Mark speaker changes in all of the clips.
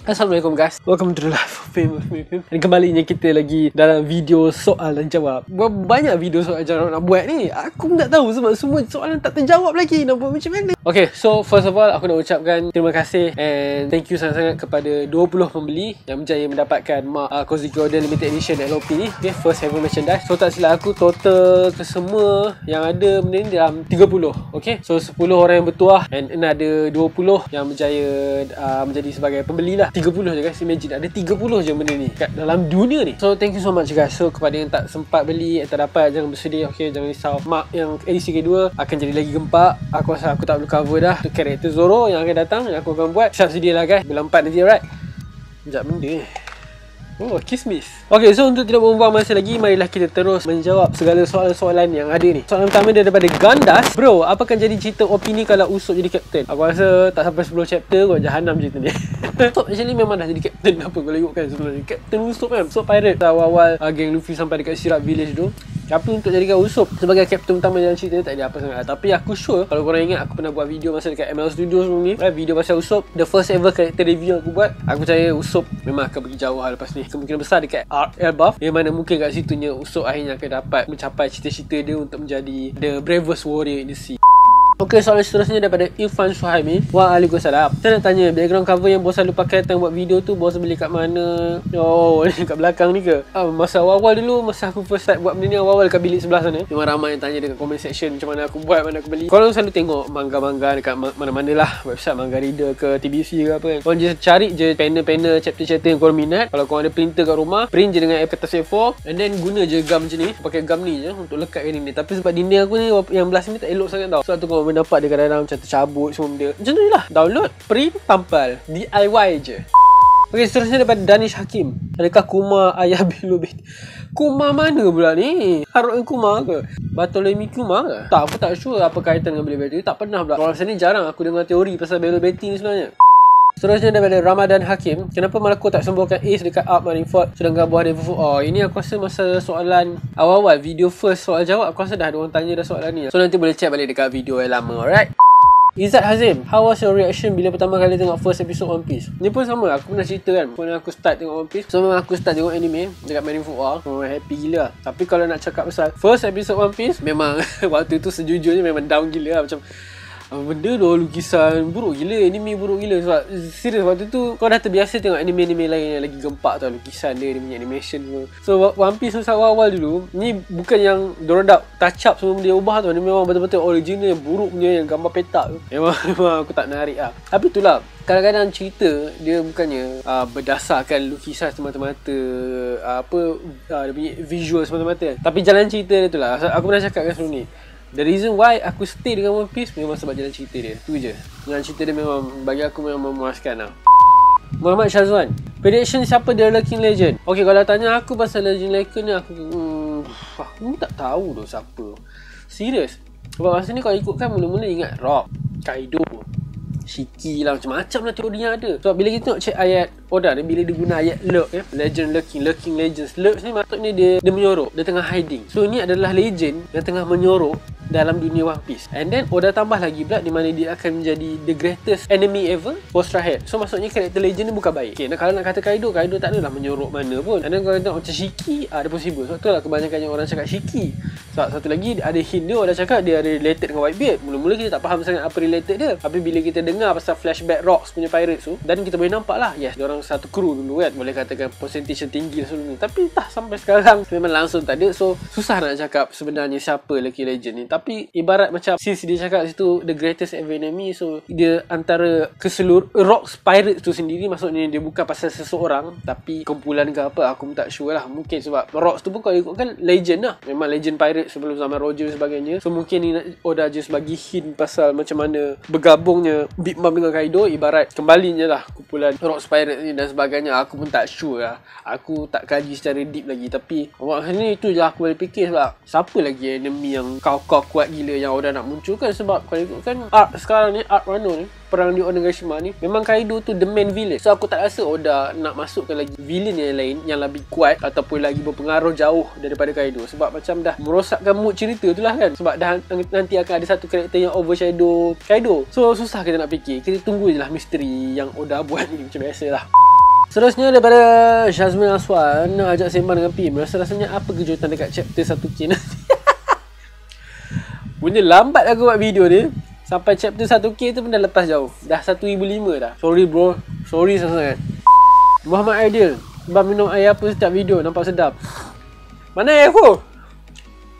Speaker 1: Assalamualaikum guys, welcome to the life of famous Film. Dan kembalinya kita lagi dalam video soal dan jawab. Banyak video soal jawab nak buat ni. Aku pun tak tahu sebab semua soalan tak terjawab lagi. Nak buat macam mana? Okay, so first of all aku nak ucapkan terima kasih and thank you sangat-sangat kepada 20 pembeli yang berjaya mendapatkan Koziki Order Limited Edition LOP ni. Okay, first ever merchandise. So tak silap aku, total ke semua yang ada benda ni dalam 30. Okay, so 10 orang yang bertuah and ada 20 yang berjaya menjadi sebagai pembeli lah. 30 je guys, imagine ada 30 je benda ni kat dalam dunia ni. So thank you so much guys. So kepada yang tak sempat beli, yang tak dapat, jangan bersedih. Okay, jangan risau. Mak yang edisi kedua akan jadi lagi gempak. Aku rasa aku tak perlu cover dah untuk karakter Zoro yang akan datang, yang aku akan buat. Siap sedia lah guys, bulan 4 nanti, alright. Sekejap benda ni. Oh, kismis. Okay, so untuk tidak membuang masa lagi, marilah kita terus menjawab segala soalan-soalan yang ada ni. Soalan pertama dia daripada Gandas. Bro, apa akan jadi cerita opini kalau Usopp jadi kapten? Aku rasa tak sampai 10 chapter kot, jahanam cerita ni. Usopp actually memang dah jadi kapten apa kalau ikutkan sebenarnya. Kapten Usopp kan, Usopp pirate awal-awal geng Luffy sampai dekat Syrup Village tu. Tapi untuk jadikan Usopp sebagai kapten utama dalam cerita ni tak ada apa sangat. Tapi aku sure, kalau korang ingat aku pernah buat video masa dekat ML Studios sebelum ni, video pasal Usopp, the first ever character review aku buat. Aku percaya Usopp memang akan pergi jauh lepas ni. Kemungkinan besar dekat Arc Elbaf, yang mana mungkin kat situnya Usopp akhirnya akan dapat mencapai cita-cita dia untuk menjadi the bravest warrior in the sea. Okay, soalan seterusnya daripada Irfan Suhaimi. Waalaikumsalam. Saya nak tanya, background cover yang bos selalu pakai datang buat video tu, bos beli kat mana? Oh, ni kat belakang ni ke? Masa awal-awal dulu, masa aku first start buat benda ni awal-awal dekat bilik sebelah sana, memang ramai yang tanya dekat comment section macam mana aku buat, mana aku beli. Korang selalu tengok manga-manga dekat mana-mana lah, website Manga Reader ke TBC ke apa kan. Korang just cari je panel-panel chapter-chapter yang korang minat. Kalau korang ada printer kat rumah, print je dengan kertas A4 and then guna je gum macam ni, pakai gum ni je untuk lekatkan dinding. Tapi sebab dinding aku ni yang belah sini tak elok sangat tau, sebab tu korang nampak dia kadang-kadang macam tercabut semua benda. Macam tu je lah, download, print, tampal, DIY je. Okay, seterusnya daripada Danish Hakim. Adakah Kuma ayah Bilobet? Kuma mana pula ni? Haruka Kuma ke? Bartolome Kuma ke? Tak, aku tak sure apa kaitan dengan Bilobet. Tak pernah pula. Orang sini jarang aku dengar teori pasal Bilobet ni sebenarnya. Seterusnya daripada Ramadan Hakim. Kenapa Malako tak sembuhkan Ace dekat Arc Marineford sedangkan buah dia fufu? Oh, ini aku rasa masa soalan awal-awal video first soal jawab, aku rasa dah ada orang tanya dah soalan ni. So nanti boleh check balik dekat video yang lama, alright? Izzat Hazim, how was your reaction bila pertama kali tengok first episode One Piece? Ni pun sama, aku pernah cerita kan, bila aku start tengok One Piece. So memang aku start tengok anime dekat Marineford War, memang happy gila. Tapi kalau nak cakap pasal first episode One Piece, memang waktu tu sejujurnya memang down gila lah. Macam benda dah lukisan buruk gila, anime buruk gila. Sebab serius waktu tu kau dah terbiasa tengok anime-anime lain yang lagi gempak tau, lukisan dia punya animation semua. So One Piece masa awal-awal dulu, ni bukan yang dorang dah touch up semua benda dia ubah tau. Ni memang betul-betul original yang buruk punya, yang gambar petak tu. Memang aku tak narik lah. Tapi itulah, kadang-kadang cerita dia bukannya berdasarkan lukisan semata-mata, dia punya visual semata-mata, tapi jalan cerita dia tu lah. Aku pernah cakap kan sebelum ni, the reason why aku stay dengan One Piece memang sebab jalan cerita dia. Tu je. Jalan cerita dia memang bagi aku memang memuaskan lah. Muhammad Syazwan, prediction siapa The Lurking Legend? Okay, kalau tanya aku pasal Legend Legend ni, aku tak tahu tu siapa. Serius. Sebab masa ni kalau ikutkan, mula-mula ingat Rock, Kaido, Shiki lah, macam-macam lah teori yang ada. Sebab bila kita tengok check ayat Oda ni, bila dia guna ayat lurk, legend, lurking legends. Lurk ni maksudnya dia menyorok, dia tengah hiding. So ni adalah legend yang tengah menyorok dalam dunia One Piece. And then Oda tambah lagi pula di mana dia akan menjadi the greatest enemy ever for Straw Hat. So maksudnya karakter legend ni bukan baik. Okay, kalau nak kata Kaido tak adalah menyorok mana pun. And then kalau tengok macam Shiki, ada possible. Sebab tu lah kebanyakan yang orang cakap Shiki. Sebab satu lagi ada hint dia, Oda cakap dia ada related dengan Whitebeard. Mula-mula kita tak faham sangat apa related dia. Tapi bila kita dengar pasal flashback Rocks punya pirates tu, dan kita boleh nampak lah, yes, diorang satu kru dulu kan, boleh katakan percentage yang tinggi sebelum ni. Tapi tak, sampai sekarang memang langsung tak ada. So susah nak cakap sebenarnya siapa Lucky Legend ni. Tapi ibarat macam since dia cakap situ the greatest ever enemy, so dia antara keseluruh Rocks Pirates tu sendiri, maksudnya dia bukan pasal seseorang tapi kumpulan ke apa, aku pun tak sure lah. Mungkin sebab Rocks tu pun kalau ikutkan legend lah, memang legend pirate sebelum zaman Roger dan sebagainya. So mungkin ni Oda just bagi hint pasal macam mana bergabungnya Big Mom dengan Kaido, ibarat kembalinya lah kumpulan Rocks Pirates ni dan sebagainya. Aku pun tak sure lah, aku tak kaji secara deep lagi. Tapi maksudnya itu je aku boleh fikir. Sebab siapa lagi enemy yang kau kuat gila yang Oda nak munculkan? Sebab kalau ikutkan arc sekarang ni, arc Wano ni, perang di Onigashima ni, memang Kaido tu the main villain. So aku tak rasa Oda nak masukkan lagi villain yang lain yang lebih kuat ataupun lagi berpengaruh jauh daripada Kaido. Sebab macam dah merosakkan mood cerita tu lah kan. Sebab dah nanti akan ada satu karakter yang overshadow Kaido. So susah kita nak fikir. Kita tunggu je lah misteri yang Oda buat ni, macam biasa lah. Seterusnya daripada Syazmin Aswan nak ajak sembang dengan Pim. Rasa-rasanya apa kejutan dekat chapter 1K nanti? Punya lambat aku buat video ni. Sampai chapter 1K tu pun dah lepas jauh. Dah 1,500 dah. Sorry bro. Sorry sangat-sangat. Muhammad Aidil. Bang minum air apa setiap video? Nampak sedap. Mana air aku?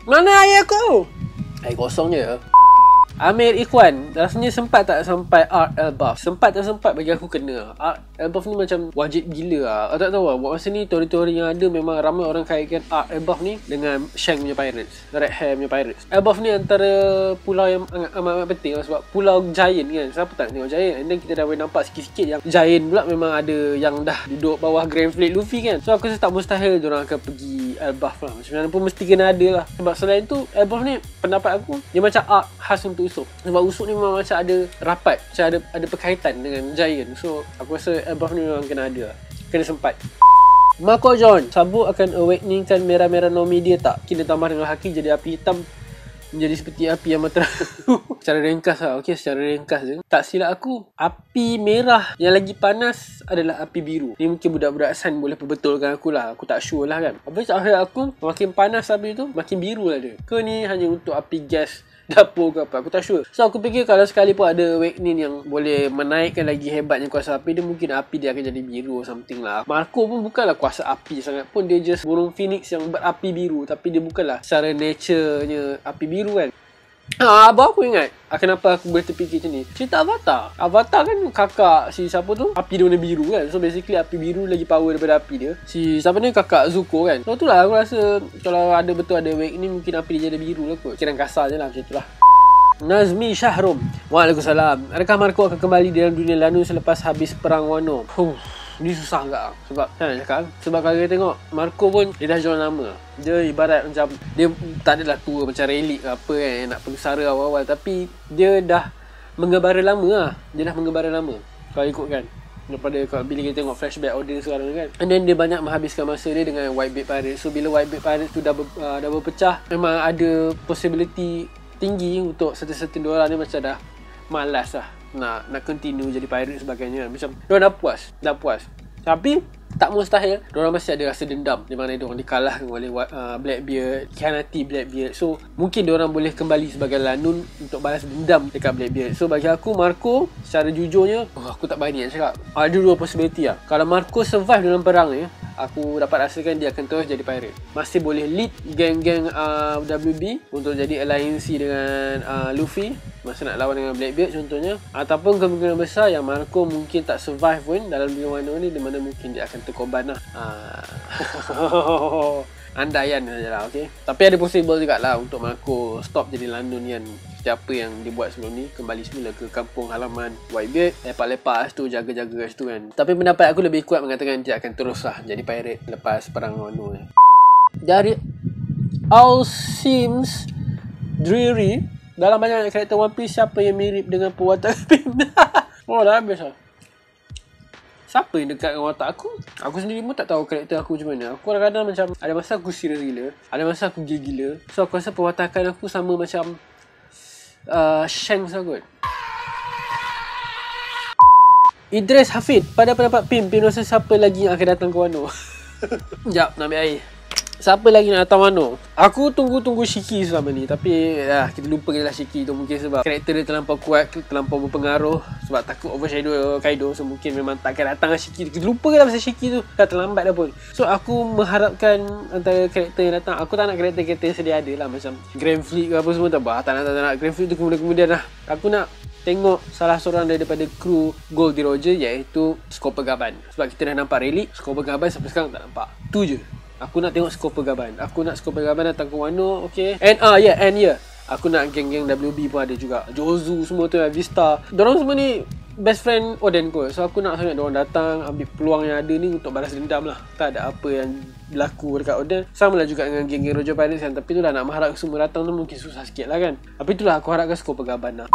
Speaker 1: Mana air aku? Air kosong je. Amir Ikhwan, rasanya sempat tak sampai Art Elbaf? Sempat tak sempat bagi aku kena. Art Elbaf ni macam wajib gila lah. Aku tak tahu lah, buat masa ni teori-teori yang ada memang ramai orang kaitkan Art Elbaf ni dengan Shank punya Pirates, Red Hair punya Pirates. Elbaf ni antara pulau yang amat penting lah, sebab pulau Giant kan. Siapa tak tengok Giant? And then kita dah boleh nampak sikit-sikit yang Giant pula memang ada yang dah duduk bawah Grand Fleet Luffy kan. So aku rasa tak mustahil diorang akan pergi Elbaf lah. Macam mana pun mesti kena ada lah. Sebab selain tu Elbaf ni pendapat aku dia macam art khas untuk Usopp. Sebab Usopp ni memang macam ada rapat, macam ada berkaitan dengan Giant. So aku rasa Elbaf ni memang kena ada lah. Kena sempat. Marco John, Sabo akan awakeningkan merah-merah Nomi dia tak? Kena tambah dengan haki jadi api hitam menjadi seperti api yang matra. Secara ringkas lah. Okay, secara ringkas je. Tak silap aku, api merah yang lagi panas adalah api biru. Ni mungkin budak-budak Sun boleh perbetulkan aku lah. Aku tak sure lah kan. Habis akhir aku, makin panas api tu, makin biru lah dia. Ke ni hanya untuk api gas dapur ke apa, aku tak sure. So aku fikir kalau sekali pun ada awakening yang boleh menaikkan lagi hebatnya kuasa api dia, mungkin api dia akan jadi biru or something lah. Marco pun bukanlah kuasa api sangat pun, dia just burung phoenix yang berapi biru, tapi dia bukanlah secara nature-nya api biru kan. Abang aku ingat kenapa aku boleh terfikir macam ni. Cerita Avatar. Avatar kan kakak si siapa tu, api dia warna biru kan. So basically api biru lagi power daripada api dia. Si siapa ni, kakak Zuko kan. So tu lah aku rasa kalau ada betul ada awakening, mungkin api dia jadi biru lah kot. Kiraan kasar je lah macam tu lah. Nazmi Syahrum, Waalaikumsalam. Adakah Marco akan kembali dalam dunia Lanu selepas habis perang Wano? Ni susah agak. Sebab kan nak cakap, sebab kalau kita tengok Marco pun dia dah jual nama. Dia ibarat macam dia tak adalah tua macam Relic ke apa kan, nak pengsara awal-awal, tapi dia dah mengebara lama lah. Dia dah mengebara lama kalau ikutkan, daripada bila kita tengok flashback order sekarang kan. And then dia banyak menghabiskan masa dia dengan Whitebeard Pirates. So bila Whitebeard Pirates tu dah berpecah, memang ada possibility tinggi untuk certain orang ni macam dah malas lah nak continue jadi pirate sebagainya. Macam diorang dah puas. Tapi tak mustahil diorang masih ada rasa dendam di mana diorang dikalahkan oleh Blackbeard, khianati Blackbeard. So mungkin diorang boleh kembali sebagai Lanun untuk balas dendam dekat Blackbeard. So bagi aku, Marco secara jujurnya aku tak berani nak cakap. Ada dua possibility lah. Kalau Marco survive dalam perang ni, aku dapat rasakan dia akan terus jadi pirate. Masih boleh lead geng-geng WB untuk jadi alliance dengan Luffy masa nak lawan dengan Blackbeard contohnya. Ataupun kemungkinan besar yang Marco mungkin tak survive pun dalam dunia Wano ni, di mana mungkin dia akan terkorban lah. Andaian saja lah, okay. Tapi ada possible juga lah untuk Marco stop jadi Londonian. Siapa yang dia buat sebelum ni, kembali semula ke kampung halaman Whitebeard, lepak-lepak situ, jaga-jaga kat situ kan. Tapi pendapat aku lebih kuat mengatakan dia akan terus lah jadi pirate lepas perang Wano ni. Dari All Seems Dreary, dalam banyak karakter One Piece, siapa yang mirip dengan perwatak Pim? Oh dah habis lah. Siapa yang dekat dengan watak aku? Aku sendiri pun tak tahu karakter aku macam mana. Aku kadang-kadang macam ada masa aku serius gila, ada masa aku gila-gila. So aku rasa perwatakan aku sama macam Shanks lah kot. Idris Hafid, pada pendapat Pim rasa siapa lagi yang akan datang ke Wano? Sekejap, nak ambil air. Siapa lagi nak datang Wano? Aku tunggu Shiki selama ni. Tapi kita lupa je lah Shiki tu. Mungkin sebab karakter dia terlampau kuat, terlampau berpengaruh. Sebab takut overshadow Kaido. So mungkin memang takkan datang lah Shiki. Kita lupa je lah pasal Shiki tu. Dah terlambat dah pun. So aku mengharapkan antara karakter yang datang, aku tak nak karakter-karakter yang sedia ada lah. Macam Grand Fleet ke apa semua. Tak nak Grand Fleet tu kemudian lah. Aku nak tengok salah seorang daripada kru Goldie Roger, iaitu Skopper Gaban. Sebab kita dah nampak Relic, Skopper Gaban sampai sekarang tak nampak. Tu je. Aku nak tengok Skopper Gaban. Aku nak Skopper Gaban datang ke Wano, okay. And aku nak geng-geng WB pun ada juga. Jozu semua tu, Vista. Diorang semua ni best friend Oden kot. So aku nak sangat diorang datang, ambil peluang yang ada ni untuk balas dendam lah. Tak ada apa yang berlaku dekat Oden. Sama lah juga dengan geng-geng Roger Pirates kan. Tapi tu lah, nak mengharap semua datang tu mungkin susah sikit lah kan. Tapi itulah aku harapkan Skopper Gaban lah.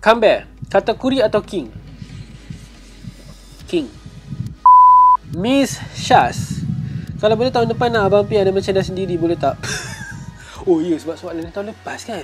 Speaker 1: Kamber, Katakuri atau King? King. Miss Shaz, kalau boleh tahun depan nak Abang Pi ada merchandise sendiri, boleh tak? Oh ya, sebab soalan tahun lepas kan.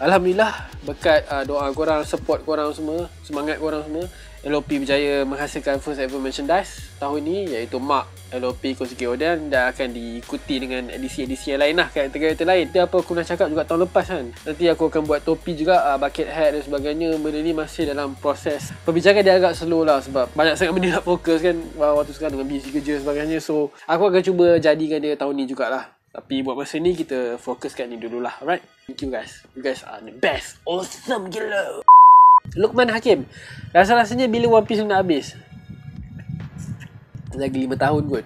Speaker 1: Alhamdulillah, berkat doa korang, support korang semua, semangat korang semua, LOP berjaya menghasilkan first ever merchandise tahun ni, iaitu Mark LOP Kosuke Oden, dan akan diikuti dengan edisi-edisi yang lain lah, karakter-karakter lain. Dia apa aku nak cakap juga tahun lepas kan, nanti aku akan buat topi juga, bucket hat dan sebagainya. Benda ni masih dalam proses perbincangan, dia agak slow lah sebab banyak sangat benda nak fokus kan waktu sekarang dengan busy kerja sebagainya. So aku akan cuba jadikan dia tahun ni jugalah. Tapi buat masa ni kita fokuskan ni dululah. Alright, thank you guys. You guys are the best. Awesome gila. Luqman Hakim, rasa-rasanya bila One Piece nak habis? Lagi 5 tahun kot.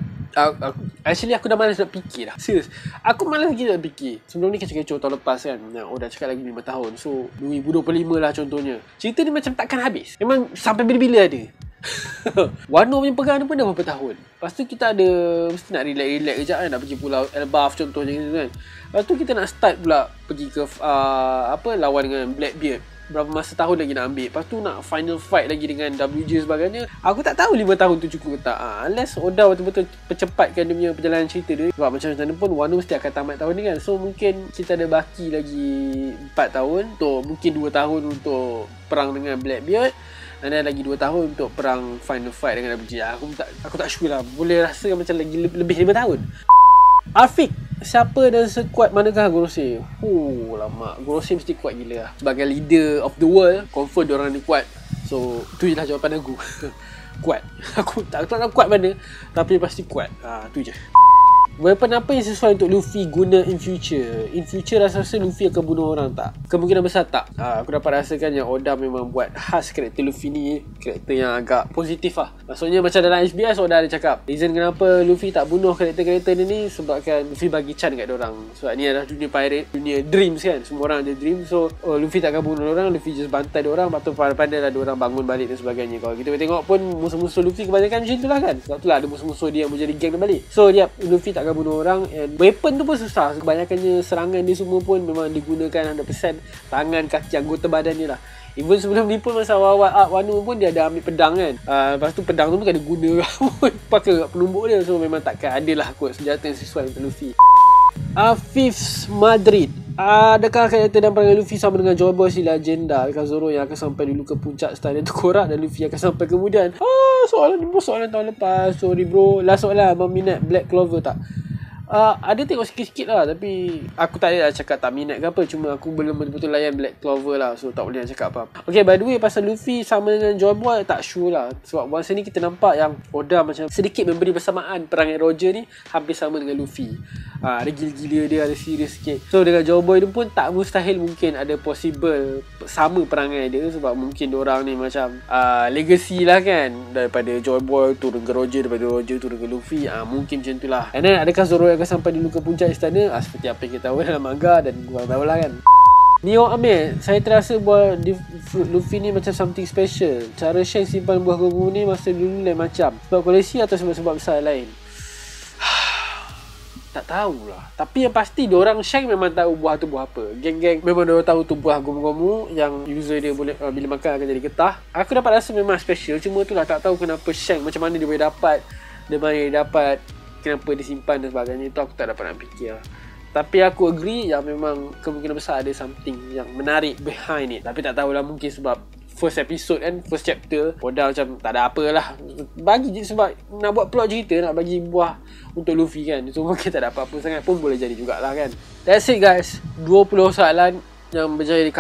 Speaker 1: Actually aku dah malas nak fikir dah. Serius, aku malas lagi nak fikir. Sebelum ni kecoh-kecoh tahun lepas kan, dah cakap lagi 5 tahun. So 2025 lah contohnya. Cerita ni macam takkan habis. Memang sampai bila-bila ada. Wano punya pegang ni pun dah berapa tahun. Lepas tu kita ada mesti nak relax-relax kejap kan, nak pergi Pulau Elbaf contohnya gitu kan. Lepas tu kita nak start pula pergi ke lawan dengan Blackbeard. Berapa masa tahun lagi nak ambil. Lepas tu nak final fight lagi dengan WJ sebagainya. Aku tak tahu 5 tahun tu cukup ke tak. Unless Oda betul-betul percepatkan dia punya perjalanan cerita dia. Sebab macam mana pun Wano mesti akan tamat tahun ni kan. So mungkin kita ada baki lagi 4 tahun untuk, mungkin 2 tahun untuk perang dengan Blackbeard, dan lagi 2 tahun untuk perang final fight dengan WJ. Aku tak sure lah. Boleh rasa macam lagi lebih 5 tahun. Afiq, siapa dan sekuat manakah Gorosei? Lama. Gorosei mesti kuat gila lah. Sebagai leader of the world, confirm diorang ni kuat. So, tu je lah jawapan aku. Kuat. Aku tak tahu kuat mana, tapi pasti kuat. Tu je. Weapon apa yang sesuai untuk Luffy guna in future? In future rasa-rasa Luffy akan bunuh orang tak? Kemungkinan besar tak. Aku dapat rasakan yang Oda memang buat khas karakter Luffy ni, karakter yang agak positif lah. Maksudnya macam dalam SBS Oda ada cakap reason kenapa Luffy tak bunuh karakter-karakter ni sebabkan Luffy bagi chance kat dorang. Sebab ni adalah dunia pirate, dunia dreams kan. Semua orang ada dream. So Luffy takkan bunuh orang, Luffy just bantai dorang. Lepas tu pandai lah dorang bangun balik dan sebagainya. Kalau kita tengok pun musuh-musuh Luffy kebanyakan macam tu lah kan. Sebab tu lah ada musuh-musuh dia yang menjadi geng balik. So Luffy tak akan bunuh orang. And weapon tu pun susah. Kebanyakannya serangan dia semua pun memang digunakan 100% tangan, kaki, anggota badan dia lah. Even sebelum ni pun masa awal-awal Wano pun dia ada ambil pedang kan. Lepas tu pedang tu pun ada guna pun pakai kat penumbuk dia. So memang takkan ada lah kot senjata yang sesuai untuk Luffy. Fifth Madrid, adakah karakter dan perangai Luffy sama dengan Joy Boy si legenda? Adakah Zoro yang akan sampai dulu ke puncak stadion Tengkorak dan Luffy akan sampai kemudian? Soalan ni soalan tahun lepas. Sorry bro. Last soalan, abang minat Black Clover tak? Ada tengok sikit-sikit lah, tapi aku tak ada cakap tak minat ke apa. Cuma aku belum betul-betul layan Black Clover lah. So tak boleh nak cakap apa. Okay, by the way, pasal Luffy sama dengan Joy Boy, tak sure lah. Sebab masa ni kita nampak yang Oda macam sedikit memberi bersamaan perangai Roger ni hampir sama dengan Luffy. Ada gila-gila dia, ada serius sikit. So dengan Joy Boy ni pun tak mustahil mungkin ada possible sama perangai dia. Sebab mungkin diorang ni macam legacy lah kan. Daripada Joy Boy turun ke Roger, daripada Roger turun ke Luffy. Mungkin macam tu lah. And then adakah Zoro akan sampai dulu ke puncak istana? Seperti apa yang kita tahu dalam manga, dan korang tahu lah kan. Neo Amir, saya terasa buat Luffy ni macam something special. Cara Shanks simpan buah gomu ni masa dulu lain macam. Sebab koleksi atau sebab-sebab besar lain? Tak tahulah. Tapi yang pasti diorang Shanks memang tahu buah tu buah apa. Geng-geng memang diorang tahu tu buah gomu-gomu yang user dia boleh bila makan akan jadi getah. Aku dapat rasa memang special. Cuma tu lah tak tahu kenapa Shanks macam mana dia boleh dapat. Dia boleh dapat, kenapa disimpan dan sebagainya. Itu aku tak dapat nak fikir. Tapi aku agree yang memang kemungkinan besar ada something yang menarik behind it. Tapi tak tahulah, mungkin sebab first episode kan, first chapter Oda macam tak ada apalah, bagi je sebab nak buat plot cerita, nak bagi buah untuk Luffy kan. So mungkin tak ada apa-apa sangat pun boleh jadi jugalah kan. That's it guys, 20 soalan yang berjaya di